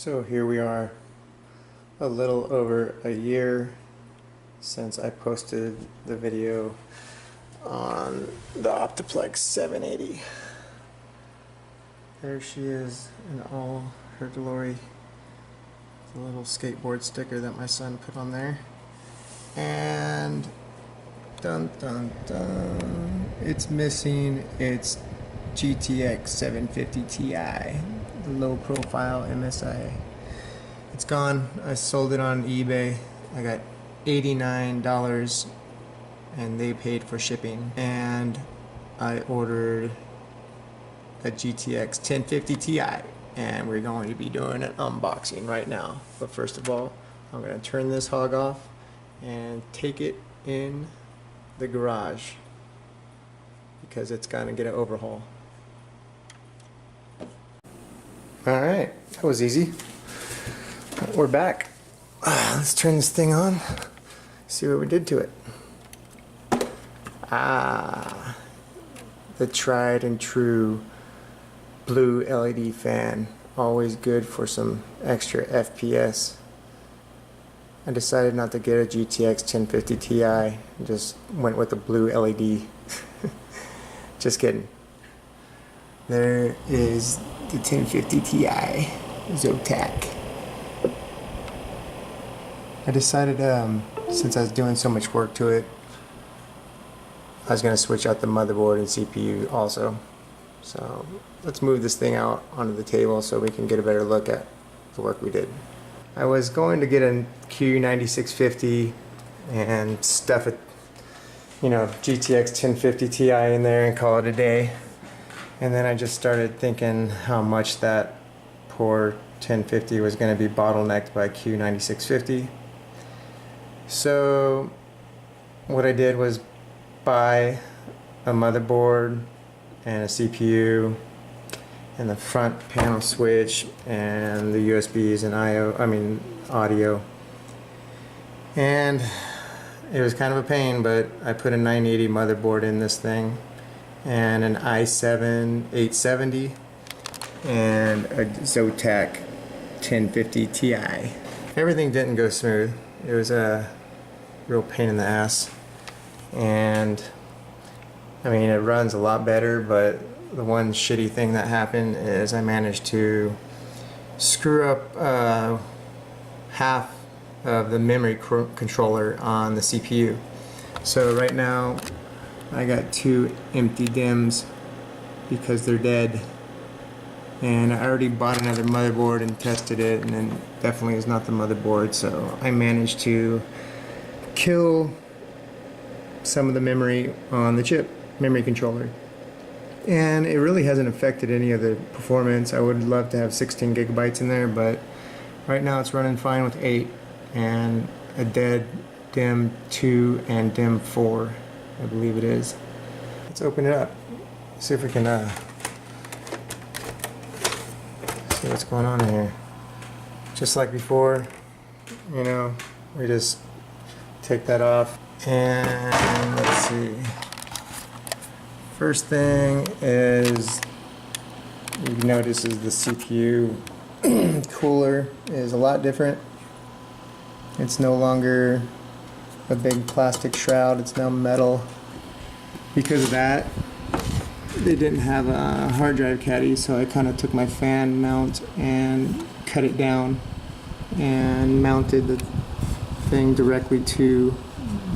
So here we are, a little over a year since I posted the video on the Optiplex 780. There she is in all her glory. The little skateboard sticker that my son put on there. And dun dun dun, it's missing its GTX 750 Ti, the low profile MSI. It's gone. I sold it on eBay. I got $89 and they paid for shipping. And I ordered a GTX 1050 Ti and we're going to be doing an unboxing right now. But first of all, I'm going to turn this hog off and take it in the garage because it's going to get an overhaul. Alright, that was easy. We're back. Let's turn this thing on, see what we did to it. The tried and true blue LED fan, always good for some extra FPS. I decided not to get a GTX 1050 Ti, just went with the blue LED. Just kidding. There is the 1050 Ti Zotac. I decided, since I was doing so much work to it, I was going to switch out the motherboard and CPU also. So let's move this thing out onto the table so we can get a better look at the work we did. I was going to get a Q9650 and stuff it, GTX 1050 Ti in there and call it a day. And then I just started thinking how much that poor 1050 was going to be bottlenecked by Q9650. So what I did was buy a motherboard and a CPU and the front panel switch and the USBs and audio. And it was kind of a pain, but I put a 980 motherboard in this thing and an i7 870 and a Zotac 1050 Ti. Everything didn't go smooth. It was a real pain in the ass, and it runs a lot better, but the one shitty thing that happened is I managed to screw up half of the memory controller on the CPU. So right now I got two empty DIMMs because they're dead, and I already bought another motherboard and tested it, and it definitely is not the motherboard. So I managed to kill some of the memory on the chip memory controller, and it really hasn't affected any of the performance. I would love to have 16 gigabytes in there, but right now it's running fine with 8 and a dead DIMM 2 and DIMM 4, I believe it is. Let's open it up, see if we can see what's going on here. Just like before, we just take that off, and let's see. First thing is, you notice is the CPU cooler is a lot different. It's no longer a big plastic shroud, it's now metal. Because of that, they didn't have a hard drive caddy, so I kind of took my fan mount and cut it down and mounted the thing directly to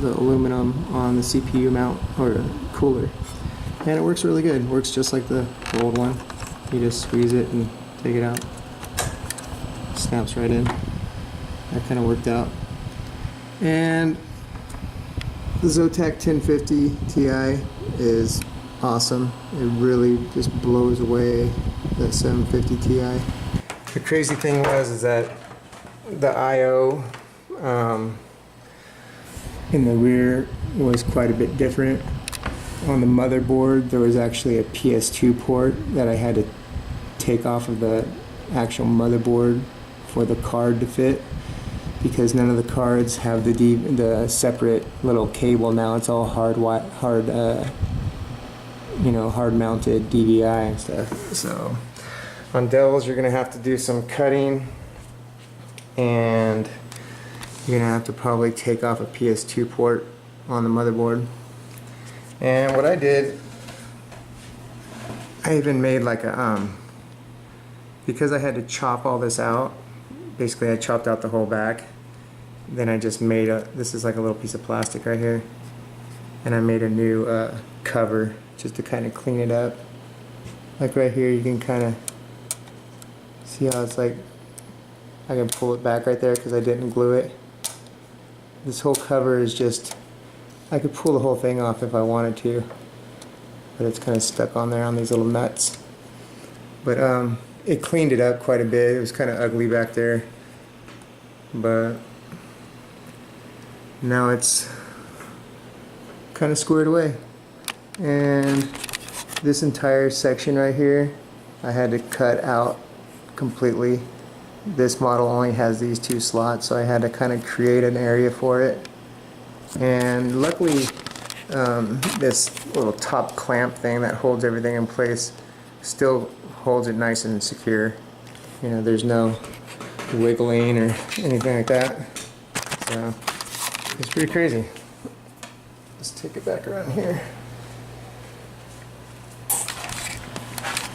the aluminum on the CPU mount or cooler. And it works really good. It works just like the old one. You just squeeze it and take it out. Snaps right in. That kind of worked out. And the Zotac 1050 Ti is awesome. It really just blows away that 750 Ti. The crazy thing is that the I/O in the rear was quite a bit different. On the motherboard, there was actually a PS2 port that I had to take off of the actual motherboard for the card to fit, because none of the cards have the separate little cable now. It's all hard mounted DVI and stuff. So on Dells, you're gonna have to do some cutting and you're gonna have to probably take off a PS2 port on the motherboard. And what I did, I even made like a because I had to chop all this out. Basically, I chopped out the whole back. Then I just made this is like a little piece of plastic right here, and I made a new cover just to kind of clean it up. Like right here, you can kind of see how it's like, I can pull it back right there because I didn't glue it. This whole cover is just, I could pull the whole thing off if I wanted to, but it's kind of stuck on there on these little nuts. But it cleaned it up quite a bit. It was kind of ugly back there, but now it's kind of squared away. And this entire section right here, I had to cut out completely. This model only has these two slots, so I had to kind of create an area for it. And luckily, this little top clamp thing that holds everything in place still holds it nice and secure. You know, there's no wiggling or anything like that. So it's pretty crazy. Let's take it back around here.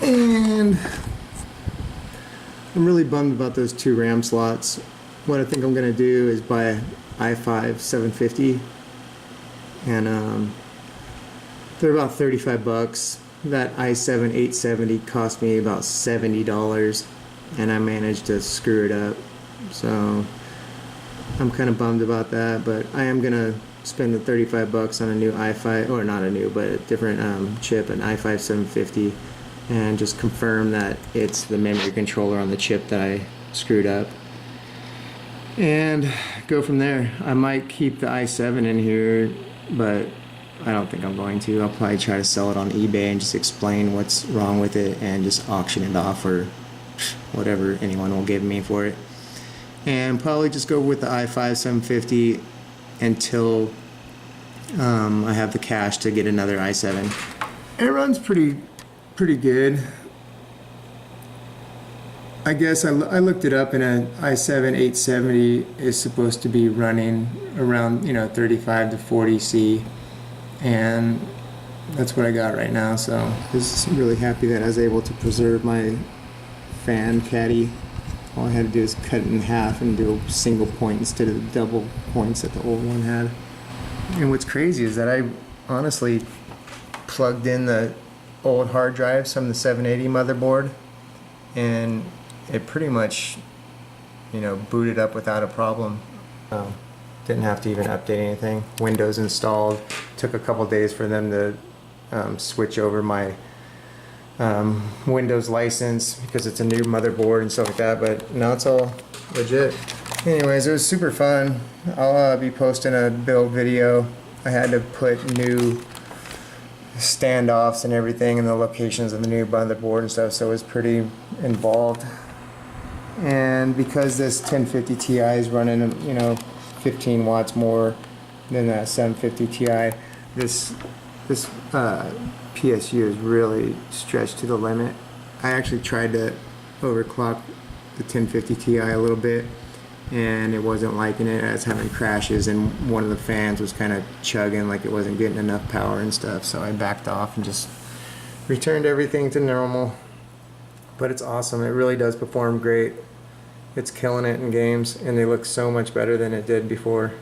And I'm really bummed about those two RAM slots. What I think I'm gonna do is buy an i5 750, and they're about 35 bucks. That i7 870 cost me about $70, and I managed to screw it up. So I'm kind of bummed about that, but I am gonna spend the 35 bucks on a new i5, or not a new, but a different chip, an i5 750, and just confirm that it's the memory controller on the chip that I screwed up, and go from there. I might keep the i7 in here, but I don't think I'm going to. I'll probably try to sell it on eBay and just explain what's wrong with it and just auction it off, or whatever anyone will give me for it, and probably just go with the i5 750 until I have the cash to get another i7. It runs pretty good. I guess I looked it up, and an i7 870 is supposed to be running around 35 to 40 C, and that's what I got right now. So I'm just really happy that I was able to preserve my fan caddy. All I had to do is cut it in half and do a single point instead of the double points that the old one had. And what's crazy is that I honestly plugged in the old hard drives from the 780 motherboard, and it pretty much booted up without a problem. Didn't have to even update anything. Windows installed. Took a couple days for them to switch over my Windows license because it's a new motherboard and stuff like that, but now it's all legit. Anyways, it was super fun. I'll be posting a build video. I had to put new standoffs and everything in the locations of the new motherboard and stuff, so it was pretty involved. And because this 1050 Ti is running 15 watts more than that 750 Ti, this PSU is really stretched to the limit. I actually tried to overclock the 1050 Ti a little bit, and it wasn't liking it. I was having crashes, and one of the fans was kind of chugging like it wasn't getting enough power and stuff, so I backed off and just returned everything to normal. But it's awesome. It really does perform great. It's killing it in games, and they look so much better than it did before.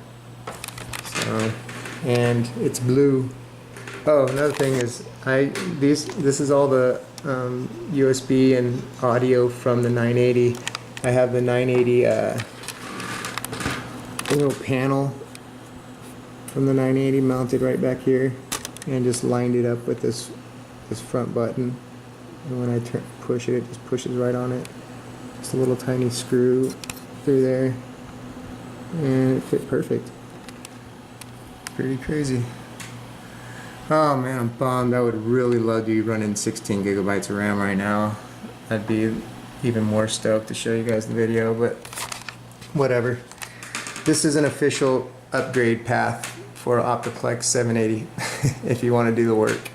So, and it's blue. Oh, another thing is this is all the USB and audio from the 980. I have the 980 little panel from the 980 mounted right back here, and just lined it up with this front button, and when I push it, it just pushes right on it. Just a little tiny screw through there, and it fit perfect. Pretty crazy. Oh man, I'm bummed. I would really love to be running 16 gigabytes of RAM right now. I'd be even more stoked to show you guys the video, but whatever. This is an official upgrade path for Optiplex 780 if you want to do the work.